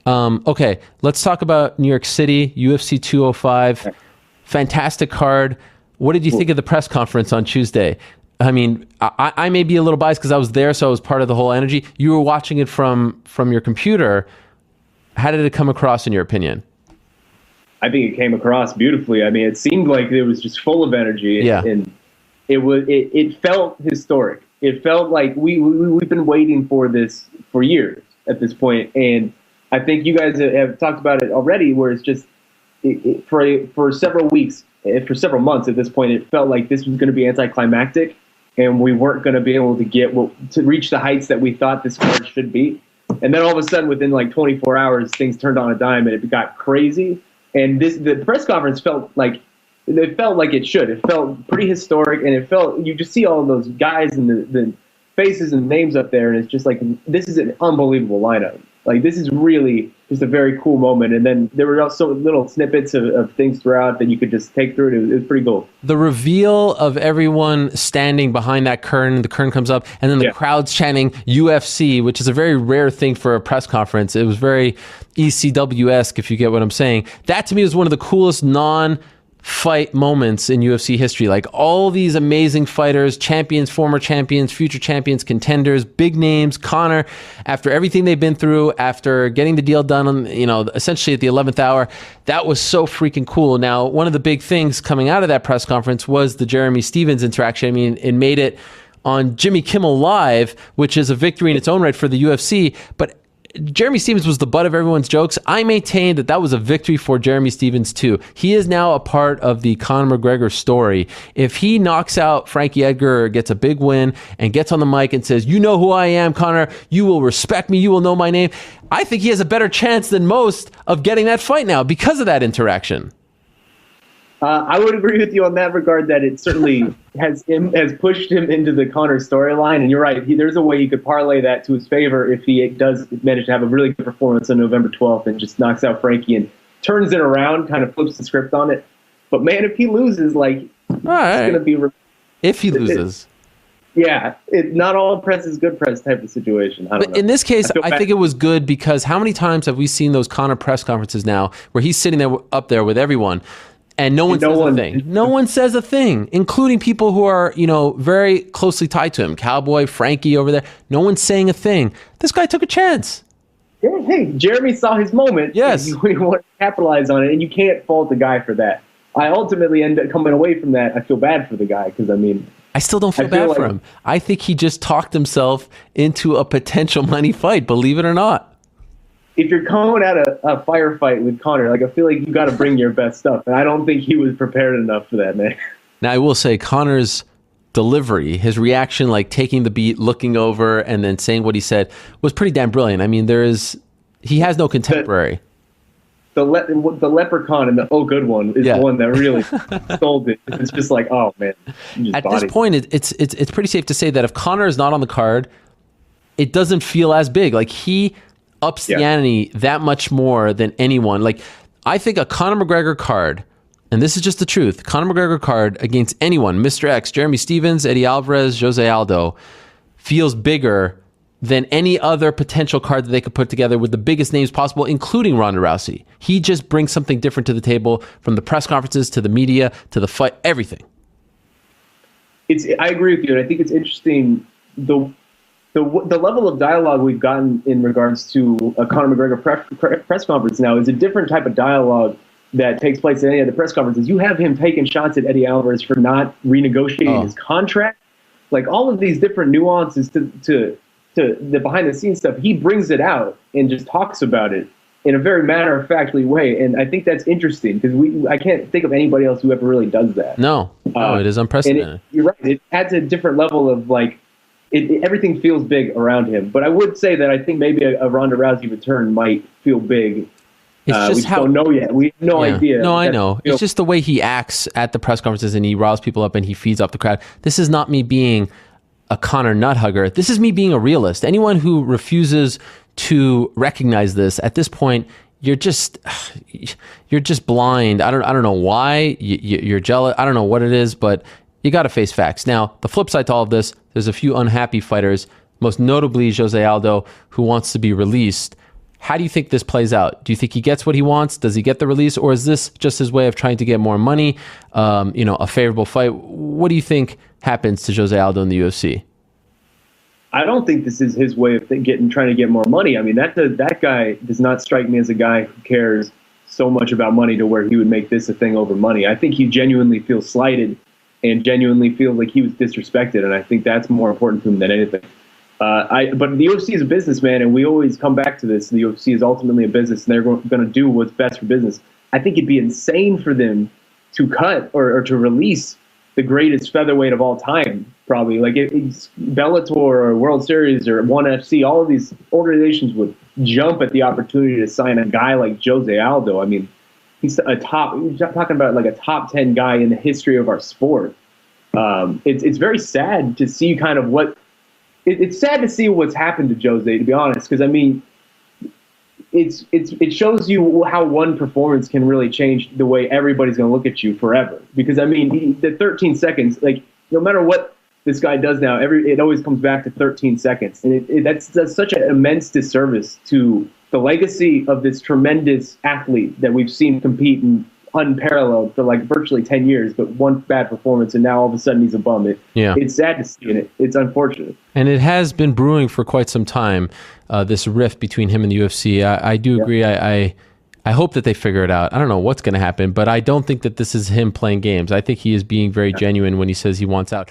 Okay, let's talk about New York City, UFC 205. Fantastic card. What did you think of the press conference on Tuesday? I mean, I may be a little biased because I was there, so I was part of the whole energy. You were watching it from your computer. How did it come across in your opinion? I think it came across beautifully. I mean, it seemed like it was just full of energy. Yeah. And it felt historic. It felt like we've been waiting for this for years at this point. And I think you guys have talked about it already, where it's just for several weeks, for several months at this point, it felt like this was going to be anticlimactic, and we weren't going to be able to reach the heights that we thought this card should be. And then all of a sudden, within like 24 hours, things turned on a dime and it got crazy. And the press conference felt like it should. It felt pretty historic, and it felt, you just see all of those guys and the faces and names up there, and it's just like, this is an unbelievable lineup. Like, this is really just a very cool moment. And then there were also little snippets of things throughout that you could just take through it. It was pretty cool. The reveal of everyone standing behind that curtain, the curtain comes up, and then the crowd's chanting UFC, which is a very rare thing for a press conference. It was very ECW-esque, if you get what I'm saying. That, to me, was one of the coolest non-fight moments in UFC history. Like, all these amazing fighters, champions, former champions, future champions, contenders, big names, Conor, after everything they've been through, after getting the deal done on, essentially at the 11th hour, that was so freaking cool. Now, one of the big things coming out of that press conference was the Jeremy Stephens interaction. I mean, it made it on Jimmy Kimmel Live, which is a victory in its own right for the UFC, but Jeremy Stephens was the butt of everyone's jokes. I maintain that was a victory for Jeremy Stephens too. He is now a part of the Conor McGregor story. If he knocks out Frankie Edgar or gets a big win and gets on the mic and says, "You know who I am, Conor, you will respect me, you will know my name," I think he has a better chance than most of getting that fight now because of that interaction. I would agree with you on that regard, that it certainly has pushed him into the Conor storyline. And you're right, there's a way you could parlay that to his favor if he does manage to have a really good performance on November 12th and just knocks out Frankie and turns it around, kind of flips the script on it. But man, if he loses, like, it's going to be... If he loses. Not all press is good press type of situation. I don't know. In this case, I think it was good because how many times have we seen those Conor press conferences now where he's sitting there up there with everyone and no one says a thing. No one says a thing, including people who are, very closely tied to him. Cowboy, Frankie over there. No one's saying a thing. This guy took a chance. Yeah, hey, Jeremy saw his moment. Yes. And you want to capitalize on it, and you can't fault the guy for that. I ultimately end up coming away from that. I feel bad for the guy because, I still don't feel bad for him. I think he just talked himself into a potential money fight, believe it or not. If you're going at a firefight with Conor, I feel like you got to bring your best stuff. And I don't think he was prepared enough for that, man. Now, I will say Conor's delivery, his reaction, like taking the beat, looking over, and then saying what he said was pretty damn brilliant. I mean, he has no contemporary. The leprechaun and the "oh good one" is the one that really sold it. It's just like, oh man. At this point, it's pretty safe to say that if Conor is not on the card, it doesn't feel as big. Like, he ups the ante that much more than anyone. Like, I think a Conor McGregor card, and this is just the truth, Conor McGregor card against anyone, Mr. X, Jeremy Stephens, Eddie Alvarez, Jose Aldo, feels bigger than any other potential card that they could put together with the biggest names possible, including Ronda Rousey. He just brings something different to the table, from the press conferences to the media to the fight, everything. I agree with you, and I think it's interesting the level of dialogue we've gotten in regards to a Conor McGregor press conference now is a different type of dialogue that takes place at any of the press conferences. You have him taking shots at Eddie Alvarez for not renegotiating his contract. Like, all of these different nuances to the behind-the-scenes stuff, he brings it out and just talks about it in a very matter-of-factly way. And I think that's interesting because I can't think of anybody else who ever really does that. No, it is unprecedented. You're right. It adds a different level of, like, everything feels big around him. But I would say that I think maybe a Ronda Rousey return might feel big. It's just we just don't know yet. We have no idea. No, I know. It's just the way he acts at the press conferences, and he riles people up and he feeds off the crowd. This is not me being a Conor nut hugger. This is me being a realist. Anyone who refuses to recognize this at this point, you're just blind. I don't know why you're jealous. I don't know what it is, but you got to face facts. Now, the flip side to all of this, there's a few unhappy fighters, most notably Jose Aldo, who wants to be released. How do you think this plays out? Do you think he gets what he wants? Does he get the release? Or is this just his way of trying to get more money, a favorable fight? What do you think happens to Jose Aldo in the UFC? I don't think this is his way of trying to get more money. I mean, that guy does not strike me as a guy who cares so much about money to where he would make this a thing over money. I think he genuinely feels slighted and genuinely feels like he was disrespected, and I think that's more important to him than anything. But the UFC is a business, man, and we always come back to this. The UFC is ultimately a business, and they're going to do what's best for business. I think it'd be insane for them to cut or to release the greatest featherweight of all time, probably. Like it's Bellator or World Series or ONE FC, all of these organizations would jump at the opportunity to sign a guy like Jose Aldo. I mean, he's you're talking about like a top 10 guy in the history of our sport. It's very sad to see kind of it's sad to see what's happened to Jose, to be honest, because I mean, it shows you how one performance can really change the way everybody's going to look at you forever. Because I mean, the 13 seconds, like no matter what this guy does now, it always comes back to 13 seconds, and that's such an immense disservice to the legacy of this tremendous athlete that we've seen compete in unparalleled for like virtually 10 years, but one bad performance and now all of a sudden he's a bum. It's sad to see it. It's unfortunate. And it has been brewing for quite some time, this rift between him and the UFC. I do agree. I hope that they figure it out. I don't know what's going to happen, but I don't think that this is him playing games. I think he is being very genuine when he says he wants out.